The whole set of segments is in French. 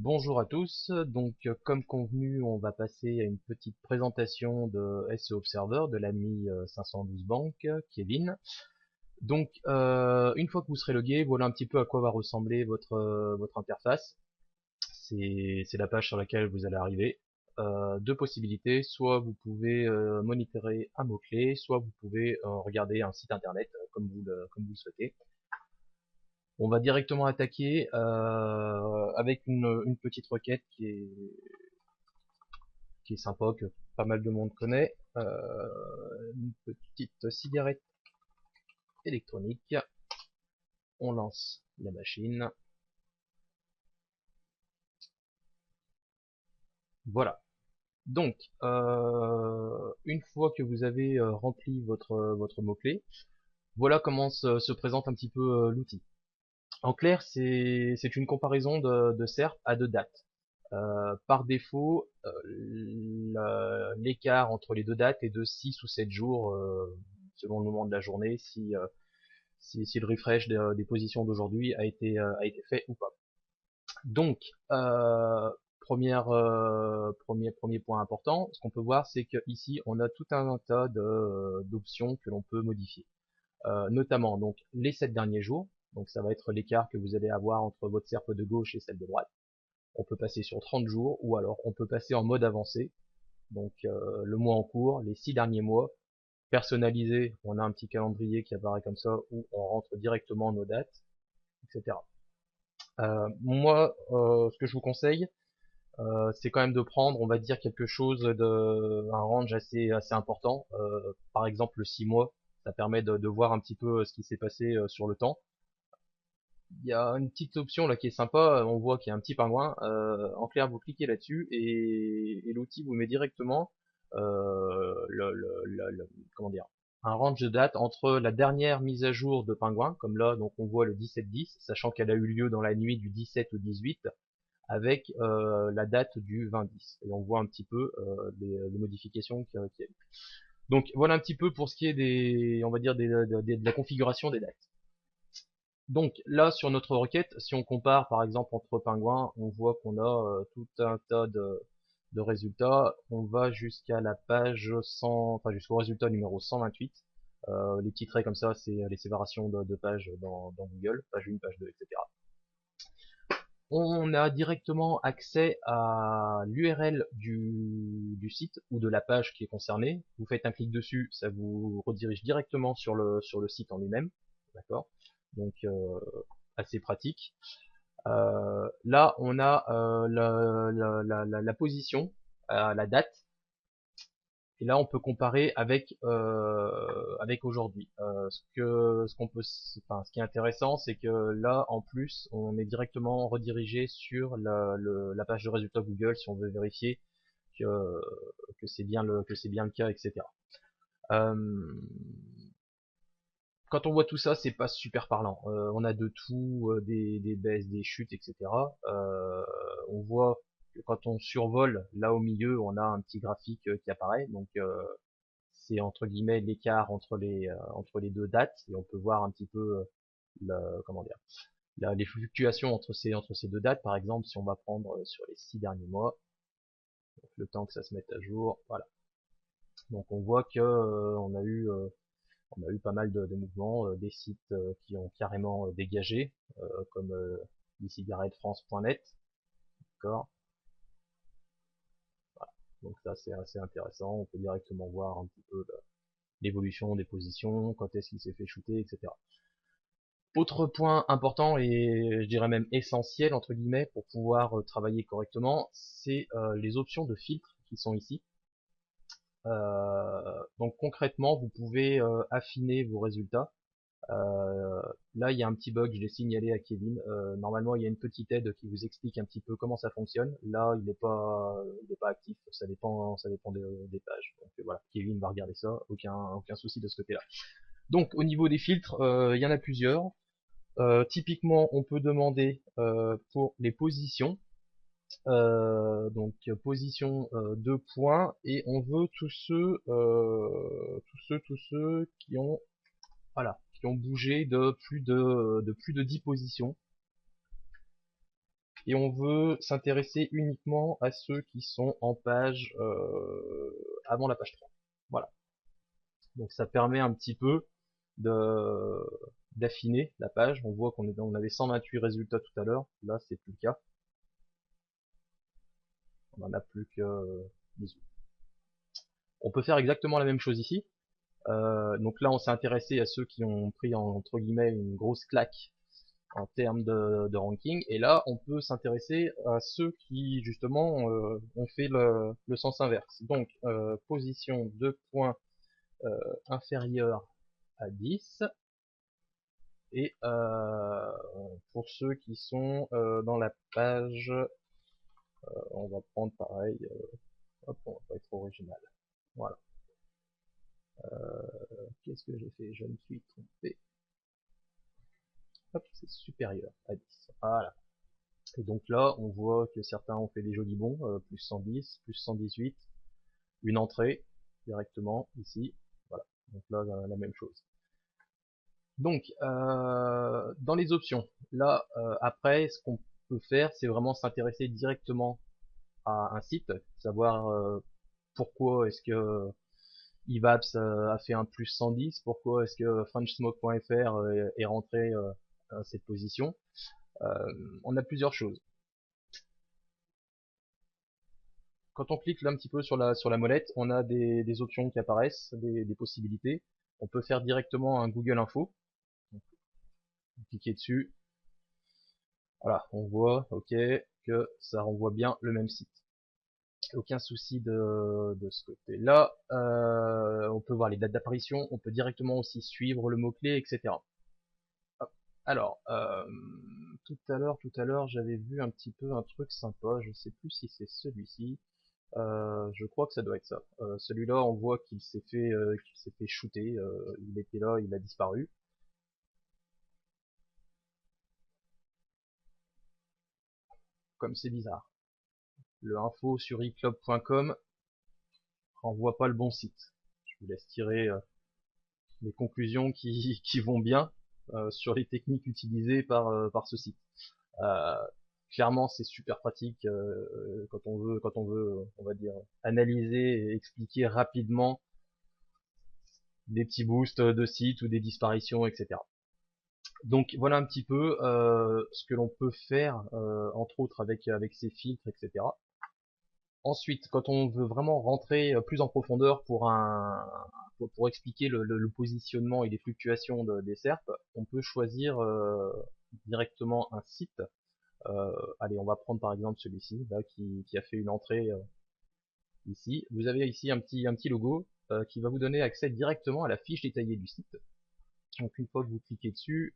Bonjour à tous, donc comme convenu on va passer à une petite présentation de SE Observer de l'ami 512 Bank, Kevin. Donc une fois que vous serez logué, voilà un petit peu à quoi va ressembler votre interface. C'est la page sur laquelle vous allez arriver. Deux possibilités, soit vous pouvez monitorer un mot-clé, soit vous pouvez regarder un site internet comme vous le souhaitez. On va directement attaquer avec une petite requête qui est sympa, que pas mal de monde connaît. Une petite cigarette électronique. On lance la machine. Voilà. Donc, une fois que vous avez rempli votre mot-clé, voilà comment se présente un petit peu l'outil. En clair, c'est une comparaison de SERP à de dates. Par défaut, l'écart entre les deux dates est de 6 ou 7 jours, selon le moment de la journée, si le refresh des positions d'aujourd'hui a été fait ou pas. Donc, premier point important, ce qu'on peut voir, c'est que ici, on a tout un tas d'options que l'on peut modifier. Notamment donc les 7 derniers jours, donc ça va être l'écart que vous allez avoir entre votre SERP de gauche et celle de droite. On peut passer sur 30 jours, ou alors on peut passer en mode avancé, donc le mois en cours, les 6 derniers mois, personnalisé, on a un petit calendrier qui apparaît comme ça, où on rentre directement nos dates, etc. Moi, ce que je vous conseille, c'est quand même de prendre, on va dire, quelque chose un range assez important. Par exemple, le 6 mois, ça permet de voir un petit peu ce qui s'est passé sur le temps. Il y a une petite option là qui est sympa, on voit qu'il y a un petit pingouin. En clair, vous cliquez là-dessus et l'outil vous met directement comment dire, un range de date entre la dernière mise à jour de pingouin, comme là, donc on voit le 17-10, sachant qu'elle a eu lieu dans la nuit du 17 au 18, avec la date du 20-10. Et on voit un petit peu les modifications qu'il y a eu. Donc voilà un petit peu pour ce qui est on va dire de la configuration des dates. Donc là, sur notre requête, si on compare par exemple entre pingouins, on voit qu'on a tout un tas de résultats. On va jusqu'à la page 100, enfin jusqu'au résultat numéro 128. Les petits traits comme ça, c'est les séparations de pages dans Google, page 1, page 2, etc. On a directement accès à l'URL du site ou de la page qui est concernée. Vous faites un clic dessus, ça vous redirige directement sur le site en lui-même. D'accord. Donc assez pratique. Là, on a la position, la date, et là, on peut comparer avec aujourd'hui. Ce qui est intéressant, c'est que là, en plus, on est directement redirigé sur la page de résultats Google si on veut vérifier que, que c'est bien le cas, etc. Euh, Quand on voit tout ça, c'est pas super parlant. On a de tout, des baisses, des chutes, etc. On voit que quand on survole, là au milieu, on a un petit graphique qui apparaît. Donc c'est entre guillemets l'écart entre les deux dates, et on peut voir un petit peu comment dire, les fluctuations entre ces deux dates. Par exemple, si on va prendre sur les 6 derniers mois, donc le temps que ça se mette à jour, voilà. Donc on voit que on a eu pas mal de mouvements, des sites qui ont carrément dégagé, comme e-cigarettefrance.net, d'accord. Voilà. Donc ça c'est assez intéressant, on peut directement voir un petit peu l'évolution des positions, quand est-ce qu'il s'est fait shooter, etc. Autre point important et je dirais même essentiel entre guillemets pour pouvoir travailler correctement, c'est les options de filtre qui sont ici. Donc concrètement, vous pouvez affiner vos résultats. Là, il y a un petit bug, je l'ai signalé à Kevin. Normalement, il y a une petite aide qui vous explique un petit peu comment ça fonctionne. Là, il n'est pas actif. Ça dépend des pages. Donc voilà, Kevin va regarder ça. Aucun souci de ce côté-là. Donc, au niveau des filtres, il y en a plusieurs. Typiquement, on peut demander pour les positions. Donc position 2 points et on veut tous ceux qui ont voilà, qui ont bougé de plus de 10 positions. et on veut s'intéresser uniquement à ceux qui sont en page avant la page 3. Voilà. Donc ça permet un petit peu de d'affiner la page. On voit on avait 128 résultats tout à l'heure, là c'est plus le cas. On en a plus que 18. On peut faire exactement la même chose ici. Donc là on s'est intéressé à ceux qui ont pris entre guillemets une grosse claque en termes de ranking, et là on peut s'intéresser à ceux qui justement ont fait le sens inverse. Donc position 2 points inférieur à 10, et pour ceux qui sont dans la page, on va prendre pareil, hop, on va pas être original, voilà. Qu'est-ce que j'ai fait? Je me suis trompé. Hop, c'est supérieur à 10, voilà. Et donc là, on voit que certains ont fait des jolis bons, plus 110, plus 118, une entrée directement ici, voilà. Donc là, la même chose. Donc, dans les options, là, après, ce qu'on peut faire, c'est vraiment s'intéresser directement à un site, savoir pourquoi est-ce que Evaps a fait un plus 110, pourquoi est-ce que FrenchSmoke.fr est rentré à cette position. On a plusieurs choses. Quand on clique là un petit peu sur la molette, on a des options qui apparaissent, des possibilités. On peut faire directement un Google Info. Donc, cliquez dessus. Voilà, on voit, ok, que ça renvoie bien le même site. Aucun souci de ce côté-là. On peut voir les dates d'apparition, on peut directement aussi suivre le mot-clé, etc. Hop. Alors, tout à l'heure, j'avais vu un petit peu un truc sympa, je sais plus si c'est celui-ci. Je crois que ça doit être ça. Celui-là, on voit qu'il s'est fait shooter. Il était là, il a disparu. Comme c'est bizarre. Le info sur eclub.com renvoie pas le bon site. Je vous laisse tirer les conclusions qui vont bien sur les techniques utilisées par ce site. Euh, Clairement, c'est super pratique quand on veut, on va dire, analyser et expliquer rapidement des petits boosts de sites ou des disparitions, etc. Donc voilà un petit peu ce que l'on peut faire, entre autres avec ces filtres, etc. Ensuite, quand on veut vraiment rentrer plus en profondeur pour expliquer le positionnement et les fluctuations des SERP, on peut choisir directement un site. Allez, on va prendre par exemple celui-ci, là, qui a fait une entrée ici. Vous avez ici un petit logo qui va vous donner accès directement à la fiche détaillée du site. Donc une fois que vous cliquez dessus,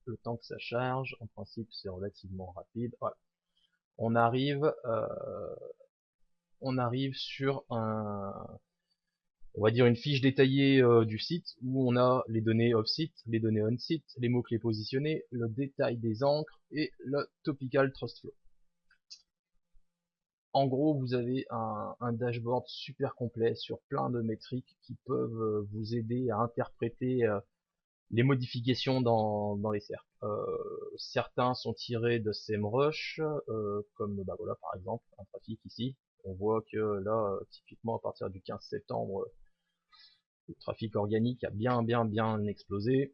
le temps que ça charge, en principe c'est relativement rapide. Voilà. On arrive, sur on va dire une fiche détaillée du site où on a les données off-site, les données on-site, les mots-clés positionnés, le détail des encres et le topical trust flow. En gros, vous avez un dashboard super complet sur plein de métriques qui peuvent vous aider à interpréter les modifications dans les SERP. Certains sont tirés de SEMrush, comme bah voilà par exemple un trafic ici. On voit que là, typiquement à partir du 15 septembre, le trafic organique a bien explosé.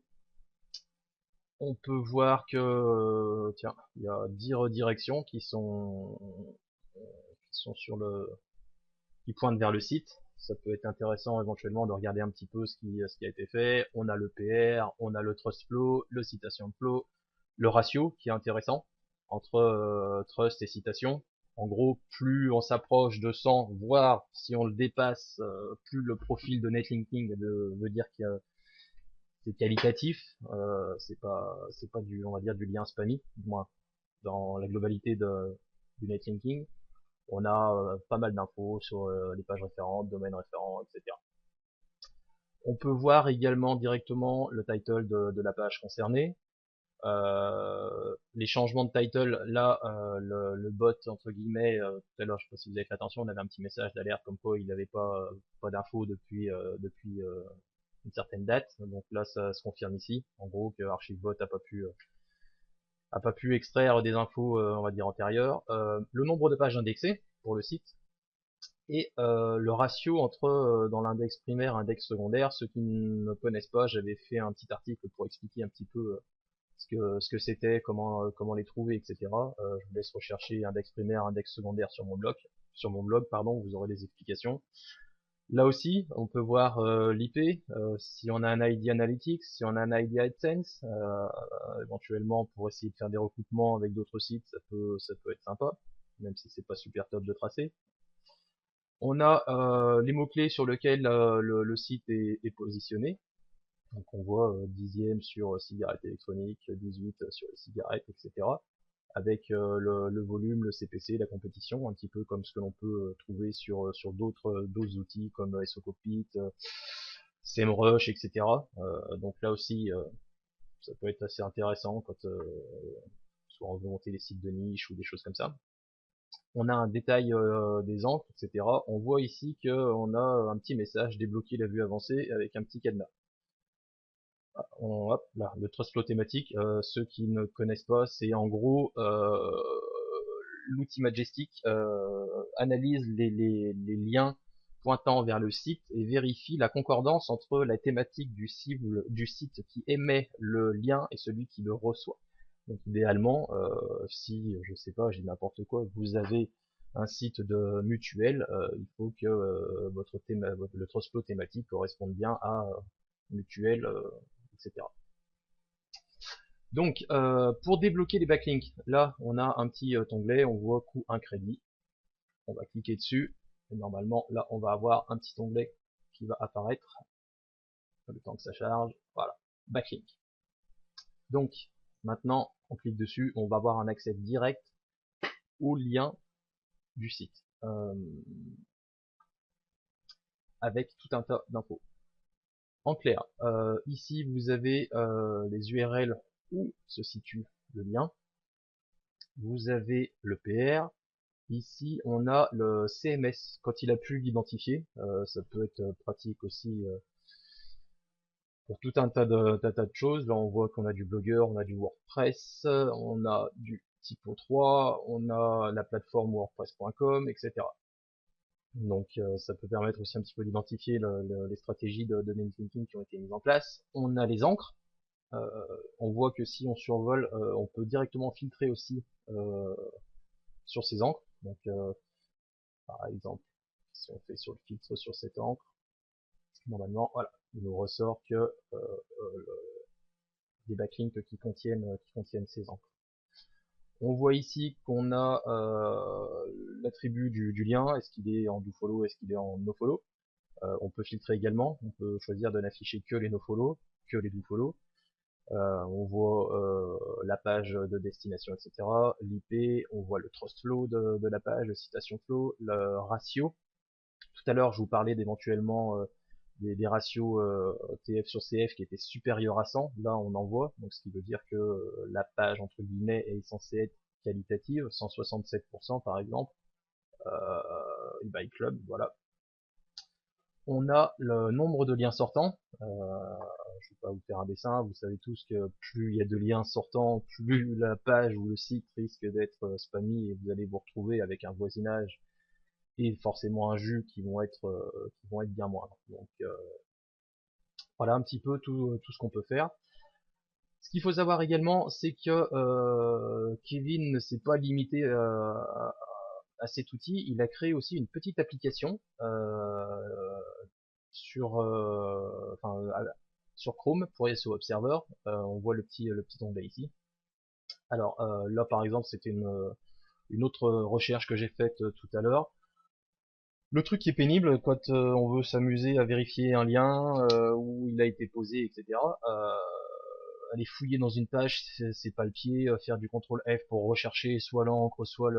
On peut voir que tiens, il y a 10 redirections qui sont qui pointent vers le site. Ça peut être intéressant éventuellement de regarder un petit peu ce qui a été fait. On a le PR, on a le trust flow, le citation flow, le ratio qui est intéressant entre trust et citation. En gros, plus on s'approche de 100, voire si on le dépasse, plus le profil de netlinking veut dire que c'est qualitatif. C'est pas du, on va dire, du lien spammy, du moins dans la globalité du netlinking. On a pas mal d'infos sur les pages référentes, domaines référents, etc. On peut voir également directement le title de la page concernée. Les changements de title, là, le bot, entre guillemets, tout à l'heure, je sais pas si vous avez fait attention, on avait un petit message d'alerte comme quoi il n'avait pas d'infos depuis une certaine date. Donc là, ça se confirme ici. En gros, que ArchiveBot a pas pu a pas pu extraire des infos, on va dire antérieures, le nombre de pages indexées pour le site et le ratio entre dans l'index primaire et index secondaire. Ceux qui ne connaissent pas, j'avais fait un petit article pour expliquer un petit peu ce que c'était, comment les trouver, etc. Je vous laisse rechercher index primaire, index secondaire sur mon blog, pardon, vous aurez les explications. Là aussi, on peut voir l'IP, si on a un ID Analytics, si on a un ID AdSense, éventuellement pour essayer de faire des recoupements avec d'autres sites, ça peut être sympa, même si c'est pas super top de tracer. On a les mots-clés sur lesquels le site est positionné. Donc on voit 10e sur cigarettes électroniques, 18 sur les cigarettes, etc. Avec le volume, le CPC, la compétition, un petit peu comme ce que l'on peut trouver sur d'autres outils comme SOCOPIT, SEMrush, etc. Donc là aussi, ça peut être assez intéressant quand soit on veut monter des sites de niche ou des choses comme ça. On a un détail des encres, etc. On voit ici qu'on a un petit message débloquer la vue avancée avec un petit cadenas. Hop, là, le trust flow thématique, ceux qui ne connaissent pas, c'est en gros l'outil Majestic analyse les liens pointant vers le site et vérifie la concordance entre la thématique du site qui émet le lien et celui qui le reçoit. Donc idéalement, si je sais pas, j'ai n'importe quoi, vous avez un site de mutuelle, il faut que le trust flow thématique corresponde bien à mutuelle, etc. Donc, pour débloquer les backlinks, là, on a un petit onglet, on voit coût un crédit. On va cliquer dessus, et normalement, là, on va avoir un petit onglet qui va apparaître, le temps que ça charge. Voilà, backlink. Donc, maintenant, on clique dessus, on va avoir un accès direct au lien du site, avec tout un tas d'infos. En clair, ici, vous avez les URL où se situe le lien. Vous avez le PR. Ici, on a le CMS, quand il a pu l'identifier. Ça peut être pratique aussi pour tout un tas de choses. Là, on voit qu'on a du Blogger, on a du WordPress, on a du Typo 3, on a la plateforme wordpress.com, etc. Donc, ça peut permettre aussi un petit peu d'identifier les stratégies de name linking qui ont été mises en place. On a les encres. On voit que si on survole, on peut directement filtrer aussi sur ces encres. Donc, par exemple, si on fait sur le filtre sur cette encre, normalement, voilà, il nous ressort que des backlinks qui contiennent ces encres. On voit ici qu'on a l'attribut du lien, est-ce qu'il est en dofollow, est-ce qu'il est en nofollow. On peut filtrer également, on peut choisir de n'afficher que les nofollow, que les dofollow. On voit la page de destination, etc. L'IP, on voit le trust flow de la page, le citation flow, le ratio. Tout à l'heure, je vous parlais d'éventuellement des ratios TF sur CF qui étaient supérieurs à 100. Là, on en voit, donc ce qui veut dire que la page entre guillemets est censée être qualitative, 167% par exemple. eBay Club, voilà. On a le nombre de liens sortants. Je vais pas vous faire un dessin, vous savez tous que plus il y a de liens sortants, plus la page ou le site risque d'être spammy et vous allez vous retrouver avec un voisinage et forcément un jus qui vont être bien moindres. Donc voilà un petit peu tout ce qu'on peut faire. Ce qu'il faut savoir également, c'est que Kevin ne s'est pas limité à cet outil, il a créé aussi une petite application sur sur Chrome pour SEO Observer. On voit le petit onglet ici. Alors là par exemple c'était une autre recherche que j'ai faite tout à l'heure. Le truc qui est pénible quand on veut s'amuser à vérifier un lien, où il a été posé, etc. Aller fouiller dans une page, c'est pas le pied. Faire du contrôle F pour rechercher soit l'encre, soit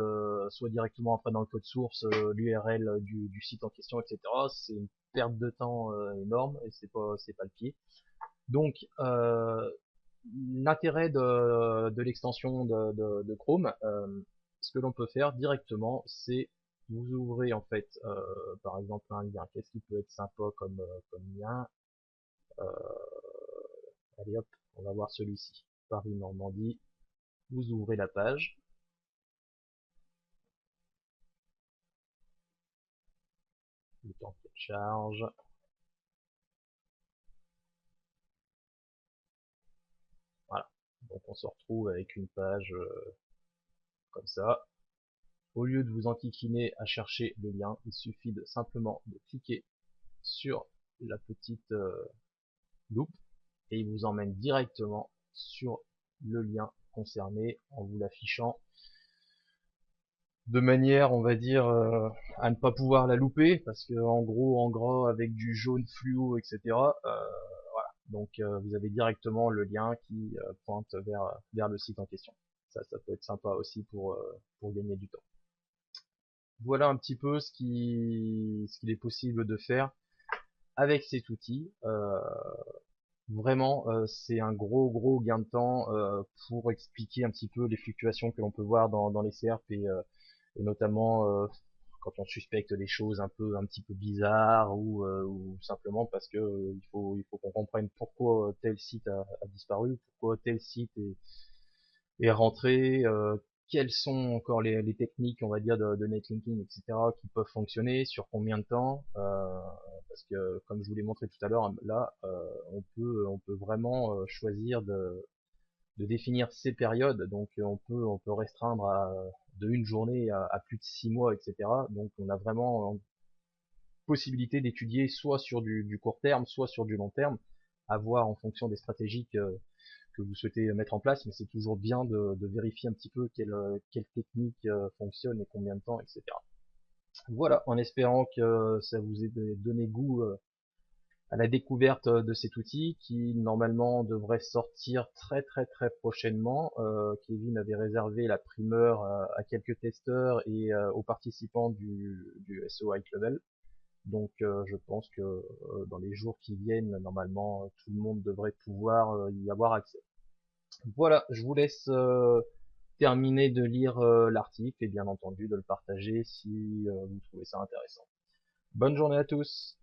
directement après dans le code source l'URL du site en question, etc. C'est une perte de temps énorme et c'est pas le pied. Donc l'intérêt de l'extension de Chrome, ce que l'on peut faire directement, c'est vous ouvrez en fait par exemple un lien. Qu'est-ce qui peut être sympa comme lien? Allez hop, on va voir celui-ci. Paris Normandie, vous ouvrez la page. Le temps qu'elle charge. Voilà. Donc on se retrouve avec une page comme ça. Au lieu de vous enquiquiner à chercher le lien, il suffit simplement de cliquer sur la petite loupe et il vous emmène directement sur le lien concerné en vous l'affichant de manière, on va dire, à ne pas pouvoir la louper, parce que en gros, en gras, avec du jaune fluo, etc. Voilà. Donc vous avez directement le lien qui pointe vers le site en question. Ça peut être sympa aussi pour gagner du temps. Voilà un petit peu ce qu'il est possible de faire avec cet outil. Vraiment, c'est un gros gain de temps pour expliquer un petit peu les fluctuations que l'on peut voir dans les SERP et notamment quand on suspecte des choses un petit peu bizarres ou simplement parce que il faut qu'on comprenne pourquoi tel site a disparu, pourquoi tel site est rentré, quelles sont encore les techniques, on va dire, de netlinking, etc., qui peuvent fonctionner, sur combien de temps, parce que comme je vous l'ai montré tout à l'heure, là, on peut vraiment choisir de définir ces périodes, donc on peut restreindre de une journée à plus de 6 mois, etc. Donc on a vraiment possibilité d'étudier soit sur du court terme, soit sur du long terme, à voir en fonction des stratégies que vous souhaitez mettre en place, mais c'est toujours bien de vérifier un petit peu quelle technique fonctionne et combien de temps, etc. Voilà, en espérant que ça vous ait donné goût à la découverte de cet outil qui normalement devrait sortir très prochainement. Kevin avait réservé la primeur à quelques testeurs et aux participants du SO High Level. Donc je pense que dans les jours qui viennent, normalement tout le monde devrait pouvoir y avoir accès. Voilà, je vous laisse terminer de lire l'article et bien entendu de le partager si vous trouvez ça intéressant. Bonne journée à tous!